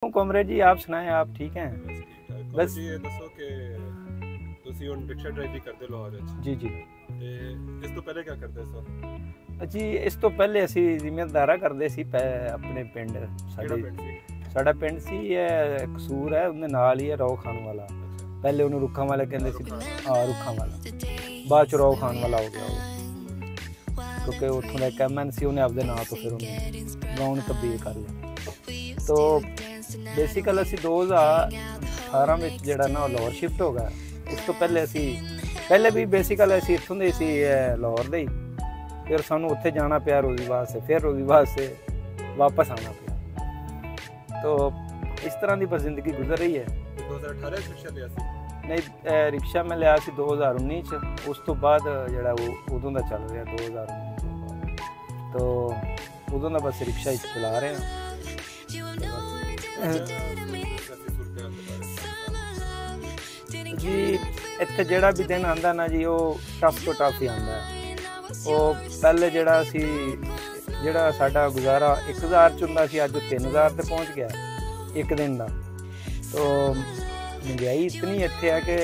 Comrade जी आप सुनाएं, आप ठीक हैं? बस ये दसो कि ਤੁਸੀਂ ਹੁਣ ਰਿਕਸ਼ਾ ਡਰਾਈਵਰੀ ਕਰਦੇ ਲਾਹੌਰ ਵਿੱਚ जी जी ਤੇ ਇਸ ਤੋਂ ਪਹਿਲੇ ਕੀ ਕਰਦੇ ਸੋ? ਜੀ ਇਸ ਤੋਂ ਪਹਿਲੇ ਅਸੀਂ ਜ਼ਿਮੀਂਦਾਰਾ ਕਰਦੇ ਸੀ ਆਪਣੇ ਪਿੰਡ ਕਿਹੜਾ ਪਿੰਡ ਸੀ? ਸਾਡਾ ਪਿੰਡ ਸੀ ਇਹ ਕਸੂਰ ਹੈ, ਉਹਦੇ ਨਾਲ ਹੀ ਹੈ ਰੌ ਖਾਨ ਵਾਲਾ। ਪਹਿਲੇ ਉਹਨੂੰ ਰੁੱਖਾਂ ਵਾਲਾ ਕਹਿੰਦੇ ਸੀ, ਹਾਂ ਰੁੱਖਾਂ ਵਾਲਾ, ਬਾਅਦ ਚ ਰੌ ਖਾਨ ਵਾਲਾ ਹੋ ਗਿਆ ਉਹ, ਕਿਉਂਕਿ ਉੱਥੋਂ ਦਾ ਇੱਕ ਐਮਐਨ ਸੀ, ਉਹਨੇ ਆਪਦੇ ਨਾਂ ਤੋਂ ਫਿਰ ਉਹਨੂੰ ਗਾਉਂ ਤਬਦੀਲ ਕਰ ਲਿਆ। ਤੋ ਬੇਸਿਕਲ ਅਸੀਂ 2018 ਵਿੱਚ ਜਿਹੜਾ ਨਾ ਲਾਹੌਰ ਸ਼ਿਫਟ ਹੋ ਗਿਆ। ਉਸ ਤੋਂ ਪਹਿਲੇ ਵੀ ਬੇਸਿਕਲ ਅਸੀਂ ਇੱਥੋਂ ਦੇ ਸੀ ਲਾਹੌਰ ਦੇ ਹੀ, ਫਿਰ ਸਾਨੂੰ ਉੱਥੇ ਜਾਣਾ ਪਿਆ ਰੋਜ਼ੀ ਵਾਸਤੇ, ਫਿਰ ਰੋਜ਼ੀ ਵਾਸਤੇ ਵਾਪਸ ਆਉਣਾ ਪਿਆ। ਤੋ ਇਸ ਤਰ੍ਹਾਂ ਦੀ ਬਸ ਜ਼ਿੰਦਗੀ ਗੁਜ਼ਰ ਰਹੀ ਹੈ। 2018 ਵਿੱਚ ਰਿਕਸ਼ਾ ਲਿਆ ਸੀ? ਨਹੀਂ, ਰਿਕਸ਼ਾ ਮੈਂ ਲਿਆ ਸੀ 2019 ਚ। ਉਸ ਤੋਂ ਬਾਅਦ ਜਿਹੜਾ ਉਹ ਉਦੋਂ ਦਾ ਚੱਲ ਰਿਹਾ 2019 ਤੋਂ ਬਾਅਦ, ਤੋ ਉਦੋਂ ਦਾ ਬਸ ਰਿਕਸ਼ਾ ਹੀ ਚਲਾ ਰਹੇ ਹਾਂ। ਜੀ ਇੱਥੇ ਜਿਹੜਾ ਵੀ ਦਿਨ ਆਉਂਦਾ ਨਾ ਜੀ, ਉਹ ਟਫ ਤੋਂ ਟਫ ਹੀ ਆਉਂਦਾ ਹੈ। ਉਹ ਪਹਿਲੇ ਜਿਹੜਾ ਸਾਡਾ ਗੁਜ਼ਾਰਾ 1000 ਚ ਹੁੰਦਾ ਸੀ, ਅੱਜ 3000 ਤੇ ਪਹੁੰਚ ਗਿਆ ਇੱਕ ਦਿਨ ਦਾ। ਤੋ ਮਹਿੰਗਾਈ ਇਤਨੀ ਇੱਥੇ ਹੈ ਕਿ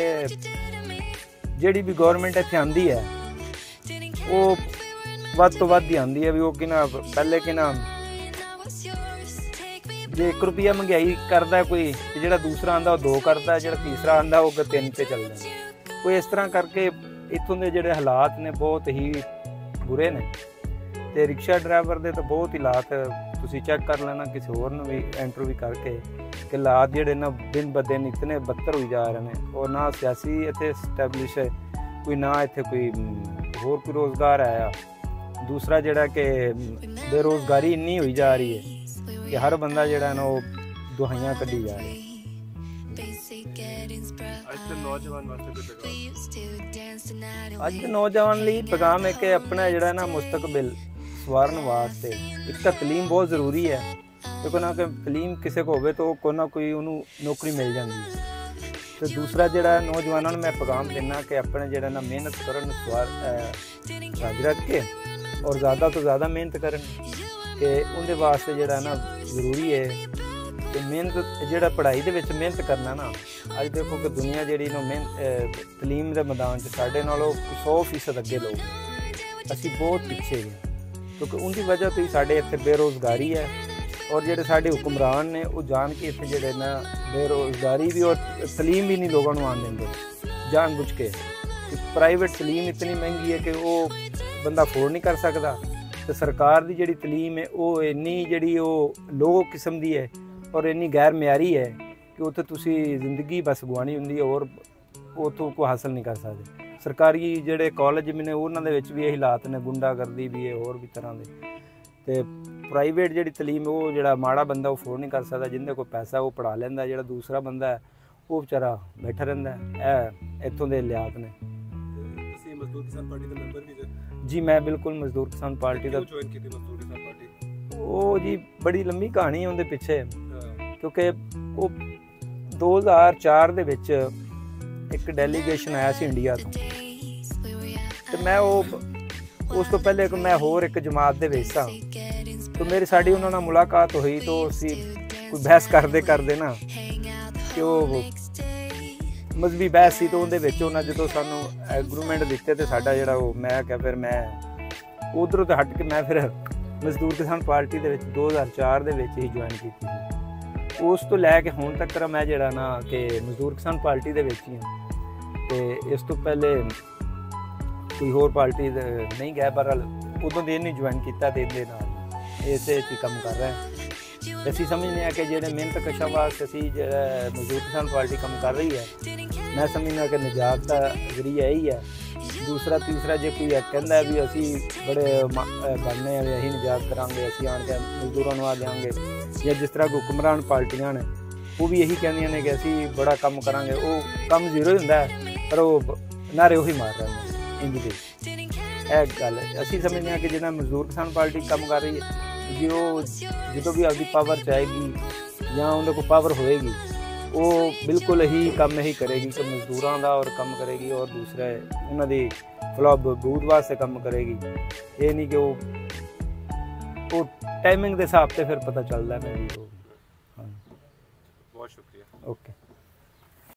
ਜਿਹੜੀ ਵੀ ਗੌਰਮੈਂਟ ਇੱਥੇ ਆਉਂਦੀ ਹੈ ਉਹ ਵੱਧ ਤੋਂ ਵੱਧ ਹੀ ਆਉਂਦੀ ਹੈ। ਵੀ ਉਹ ਕਿ ਨਾ ਪਹਿਲੇ ਕਿ ਨਾ ਜੇ 1 ਰੁਪਿਆ ਮਹਿੰਗਾਈ ਕਰਦਾ ਕੋਈ, ਤੇ ਜਿਹੜਾ ਦੂਸਰਾ ਆਂਦਾ ਉਹ 2 ਕਰਦਾ, ਜਿਹੜਾ ਤੀਸਰਾ ਆਂਦਾ ਉਹ 3 ਤੇ ਚੱਲ ਜਾਂਦਾ। ਕੋਈ ਇਸ ਤਰ੍ਹਾਂ ਕਰਕੇ ਇੱਥੋਂ ਦੇ ਜਿਹੜੇ ਹਾਲਾਤ ਨੇ ਬਹੁਤ ਹੀ ਬੁਰੇ ਨੇ। ਤੇ ਰਿਕਸ਼ਾ ਡਰਾਈਵਰ ਦੇ ਤਾਂ ਬਹੁਤ ਹੀ ਹਾਲਾਤ ਤੁਸੀਂ ਚੈੱਕ ਕਰ ਲੈਣਾ, ਕਿਸੇ ਹੋਰ ਨੂੰ ਵੀ ਇੰਟਰਵਿਊ ਕਰਕੇ, ਕਿ ਹਾਲਾਤ ਜਿਹੜੇ ਨਾ ਦਿਨ ਬ ਦਿਨ ਇਤਨੇ ਬੱਤਰ ਹੋਈ ਜਾ ਰਹੇ ਨੇ। ਔਰ ਨਾ ਸਿਆਸੀ ਇੱਥੇ ਸਟੈਬਲਿਸ਼ ਹੈ ਕੋਈ, ਨਾ ਇੱਥੇ ਕੋਈ ਹੋਰ ਕੋਈ ਰੋਜ਼ਗਾਰ ਆਇਆ। ਦੂਸਰਾ ਜਿਹੜਾ ਕਿ ਬੇਰੁਜ਼ਗਾਰੀ ਇੰਨੀ ਹੋਈ ਜਾ ਰਹੀ ਹੈ ਕਿ ਹਰ ਬੰਦਾ ਜਿਹੜਾ ਨਾ ਉਹ ਦੁਹਾਈਆਂ ਕੱਢੀ ਜਾ ਰਿਹਾ। ਅੱਜ ਦੇ ਨੌਜਵਾਨ ਲਈ ਪੈਗਾਮ ਹੈ ਕਿ ਆਪਣਾ ਜਿਹੜਾ ਨਾ ਮੁਸਤਕਬਲ ਸਵਾਰਨ ਵਾਸਤੇ ਇੱਕ ਤਾਂ ਤਾਲੀਮ ਬਹੁਤ ਜ਼ਰੂਰੀ ਹੈ, ਕਿਉਂਕਿ ਨਾ ਕਿ ਤਾਲੀਮ ਕਿਸੇ ਕੋ ਹੋਵੇ ਤਾਂ ਕੋਈ ਨਾ ਕੋਈ ਉਹਨੂੰ ਨੌਕਰੀ ਮਿਲ ਜਾਂਦੀ ਹੈ। ਤੇ ਦੂਸਰਾ ਜਿਹੜਾ ਨੌਜਵਾਨਾਂ ਨੂੰ ਮੈਂ ਪੈਗਾਮ ਦਿੰਦਾ ਕਿ ਆਪਣੇ ਜਿਹੜਾ ਨਾ ਮਿਹਨਤ ਕਰਨ, ਰੱਜ ਰੱਖ ਕੇ ਔਰ ਜ਼ਿਆਦਾ ਤੋਂ ਜ਼ਿਆਦਾ ਮਿਹਨਤ ਕਰਨ, ਕਿ ਉਹਦੇ ਵਾਸਤੇ ਜਿਹੜਾ ਨਾ ਜ਼ਰੂਰੀ ਹੈ ਕਿ ਮਿਹਨਤ, ਜਿਹੜਾ ਪੜ੍ਹਾਈ ਦੇ ਵਿੱਚ ਮਿਹਨਤ ਕਰਨਾ ਨਾ। ਅੱਜ ਦੇਖੋ ਕਿ ਦੁਨੀਆ ਜਿਹੜੀ ਨੂੰ ਤਾਲੀਮ ਦੇ ਮੈਦਾਨ 'ਚ ਸਾਡੇ ਨਾਲੋਂ 100% ਅੱਗੇ ਲੋਕ, ਅਸੀਂ ਬਹੁਤ ਪਿੱਛੇ ਗਏ, ਕਿਉਂਕਿ ਉਹਦੀ ਵਜ੍ਹਾ ਤੋਂ ਹੀ ਸਾਡੇ ਇੱਥੇ ਬੇਰੁਜ਼ਗਾਰੀ ਹੈ। ਔਰ ਜਿਹੜੇ ਸਾਡੇ ਹੁਕਮਰਾਨ ਨੇ ਉਹ ਜਾਣ ਕੇ ਇੱਥੇ ਜਿਹੜੇ ਨਾ ਬੇਰੁਜ਼ਗਾਰੀ ਵੀ ਔਰ ਤਾਲੀਮ ਵੀ ਨਹੀਂ ਲੋਕਾਂ ਨੂੰ ਆਉਣ ਦਿੰਦੇ, ਜਾਣ ਬੁੱਝ ਕੇ। ਪ੍ਰਾਈਵੇਟ ਤਾਲੀਮ ਇਤਨੀ ਮਹਿੰਗੀ ਹੈ ਕਿ ਉਹ ਬੰਦਾ ਅਫੋਰਡ ਨਹੀਂ ਕਰ ਸਕਦਾ, ਤੇ ਸਰਕਾਰ ਦੀ ਜਿਹੜੀ ਤਾਲੀਮ ਹੈ ਉਹ ਇੰਨੀ ਜਿਹੜੀ ਉਹ ਲੋ ਕਿਸਮ ਦੀ ਹੈ ਔਰ ਇੰਨੀ ਗੈਰ ਮਿਆਰੀ ਹੈ ਕਿ ਉੱਥੇ ਤੁਸੀਂ ਜ਼ਿੰਦਗੀ ਬਸ ਗਵਾਉਣੀ ਹੁੰਦੀ ਹੈ ਔਰ ਉੱਥੋਂ ਕੋਈ ਹਾਸਲ ਨਹੀਂ ਕਰ ਸਕਦੇ। ਸਰਕਾਰੀ ਜਿਹੜੇ ਕਾਲਜ ਵੀ ਨੇ ਉਹਨਾਂ ਦੇ ਵਿੱਚ ਵੀ ਇਹ ਹਾਲਾਤ ਨੇ, ਗੁੰਡਾਗਰਦੀ ਵੀ ਹੈ, ਹੋਰ ਵੀ ਤਰ੍ਹਾਂ ਦੇ। ਤੇ ਪ੍ਰਾਈਵੇਟ ਜਿਹੜੀ ਤਾਲੀਮ ਉਹ ਜਿਹੜਾ ਮਾੜਾ ਬੰਦਾ ਉਹ ਅਫੋਰਡ ਨਹੀਂ ਕਰ ਸਕਦਾ, ਜਿਹਦੇ ਕੋਲ ਪੈਸਾ ਉਹ ਪੜ੍ਹਾ ਲੈਂਦਾ, ਜਿਹੜਾ ਦੂਸਰਾ ਬੰਦਾ ਹੈ ਉਹ ਵਿਚਾਰਾ ਬੈਠਾ ਰਹਿੰਦਾ। ਇਹ ਇੱਥੋਂ ਦੇ ਹਾਲਾਤ ਨੇ। ਮਜ਼ਦੂਰ ਕਿਸਾਨ ਪਾਰਟੀ ਦੇ ਮੈਂਬਰ ਵੀ ਜੀ? ਮੈਂ ਬਿਲਕੁਲ ਮਜ਼ਦੂਰ ਕਿਸਾਨ ਪਾਰਟੀ ਦਾ ਜੁਆਇਨ ਕੀਤੀ। ਮਜ਼ਦੂਰ ਕਿਸਾਨ ਪਾਰਟੀ ਉਹ ਜੀ ਬੜੀ ਲੰਮੀ ਕਹਾਣੀ ਹੈ ਉਹਦੇ ਪਿੱਛੇ, ਕਿਉਂਕਿ ਉਹ 2004 ਦੇ ਵਿੱਚ ਇੱਕ ਡੈਲੀਗੇਸ਼ਨ ਆਇਆ ਸੀ ਇੰਡੀਆ ਤੋਂ, ਤੇ ਮੈਂ ਉਸ ਤੋਂ ਪਹਿਲੇ ਮੈਂ ਹੋਰ ਇੱਕ ਜਮਾਤ ਦੇ ਵਿੱਚ ਸਾਂ। ਤੇ ਸਾਡੀ ਉਹਨਾਂ ਨਾਲ ਮੁਲਾਕਾਤ ਹੋਈ, ਤਾਂ ਅਸੀਂ ਕੋਈ ਬਹਿਸ ਕਰਦੇ ਨਾ ਕਿ ਉਹ ਮਜ਼ਹਬੀ ਬਹਿਸ ਸੀ, ਤਾਂ ਉਹਦੇ ਵਿੱਚ ਉਹਨਾਂ ਜਦੋਂ ਸਾਨੂੰ ਐਗਰੀਮੈਂਟ ਦਿੱਤੇ ਤੇ ਸਾਡਾ ਜਿਹੜਾ ਉਹ, ਮੈਂ ਕਿਹਾ ਫਿਰ ਮੈਂ ਉਧਰੋਂ ਤੋਂ ਹਟ ਕੇ ਮੈਂ ਫਿਰ ਮਜ਼ਦੂਰ ਕਿਸਾਨ ਪਾਰਟੀ ਦੇ ਵਿੱਚ 2004 ਦੇ ਵਿੱਚ ਹੀ ਜੁਆਇਨ ਕੀਤੀ ਸੀ। ਉਸ ਤੋਂ ਲੈ ਕੇ ਹੁਣ ਤੱਕ ਮੈਂ ਜਿਹੜਾ ਨਾ ਕਿ ਮਜ਼ਦੂਰ ਕਿਸਾਨ ਪਾਰਟੀ ਦੇ ਵਿੱਚ ਹੀ ਹਾਂ। ਤੇ ਇਸ ਤੋਂ ਪਹਿਲੇ ਕੋਈ ਹੋਰ ਪਾਰਟੀ ਨਹੀਂ ਗਿਆ, ਪਰ ਉਦੋਂ ਦੇ ਨਹੀਂ ਜੁਆਇਨ ਕੀਤਾ, ਤੇ ਇਹਦੇ ਨਾਲ ਇਸੇ 'ਚ ਕੰਮ ਕਰ ਰਹੇ। ਅਸੀਂ ਸਮਝਦੇ ਹਾਂ ਕਿ ਜਿਹੜੇ ਮਿਹਨਤ ਕਸ਼ਾਂ ਵਾਸਤੇ ਅਸੀਂ ਜਿਹੜਾ ਮਜ਼ਦੂਰ ਕਿਸਾਨ ਪਾਰਟੀ ਕੰਮ ਕਰ ਰਹੀ ਹੈ, ਮੈਂ ਸਮਝਦਾ ਕਿ ਨਿਜਾਤ ਦਾ ਜ਼ਰੀਆ ਇਹੀ ਹੈ। ਦੂਸਰਾ ਤੀਸਰਾ ਜੇ ਕੋਈ ਕਹਿੰਦਾ ਵੀ ਅਸੀਂ ਬੜੇ ਬਣਨੇ ਆ, ਵੀ ਅਸੀਂ ਨਿਜਾਤ ਕਰਾਂਗੇ, ਅਸੀਂ ਆਣ ਕੇ ਮਜ਼ਦੂਰਾਂ ਨੂੰ ਆ ਦਿਆਂਗੇ, ਜਾਂ ਜਿਸ ਤਰ੍ਹਾਂ ਹੁਕਮਰਾਨ ਪਾਰਟੀਆਂ ਨੇ ਉਹ ਵੀ ਇਹੀ ਕਹਿੰਦੀਆਂ ਨੇ ਕਿ ਅਸੀਂ ਬੜਾ ਕੰਮ ਕਰਾਂਗੇ, ਉਹ ਕੰਮ ਜ਼ੀਰੋ ਹੀ ਹੁੰਦਾ ਹੈ, ਪਰ ਉਹ ਨਾਰੇ ਉਹੀ ਮਾਰ ਰਹੇ ਨੇ ਇੰਜ ਦੇ। ਇਹ ਗੱਲ ਅਸੀਂ ਸਮਝਦੇ ਹਾਂ ਕਿ ਜਿਹੜਾ ਮਜ਼ਦੂਰ ਕਿਸਾਨ ਪਾਰਟੀ ਕੰਮ ਕਰ ਰਹੀ ਹੈ, ਜੇ ਉਹ ਜਦੋਂ ਵੀ ਆਪਦੀ ਪਾਵਰ 'ਚ ਆਏਗੀ ਜਾਂ ਉਹਦੇ ਕੋਲ ਪਾਵਰ ਹੋਏਗੀ, ਉਹ ਬਿਲਕੁਲ ਹੀ ਕੰਮ ਇਹੀ ਕਰੇਗੀ ਕਿ ਮਜ਼ਦੂਰਾਂ ਦਾ ਔਰ ਕੰਮ ਕਰੇਗੀ, ਔਰ ਦੂਸਰਾ ਉਹਨਾਂ ਦੀ ਫਲਾਹ ਬਹਬੂਦ ਵਾਸਤੇ ਕੰਮ ਕਰੇਗੀ। ਇਹ ਨਹੀਂ ਕਿ ਉਹ टाइमिंग के हिसाब से फिर पता चलता है। ਬਹੁਤ ਸ਼ੁਕਰੀਆ। ਓਕੇ।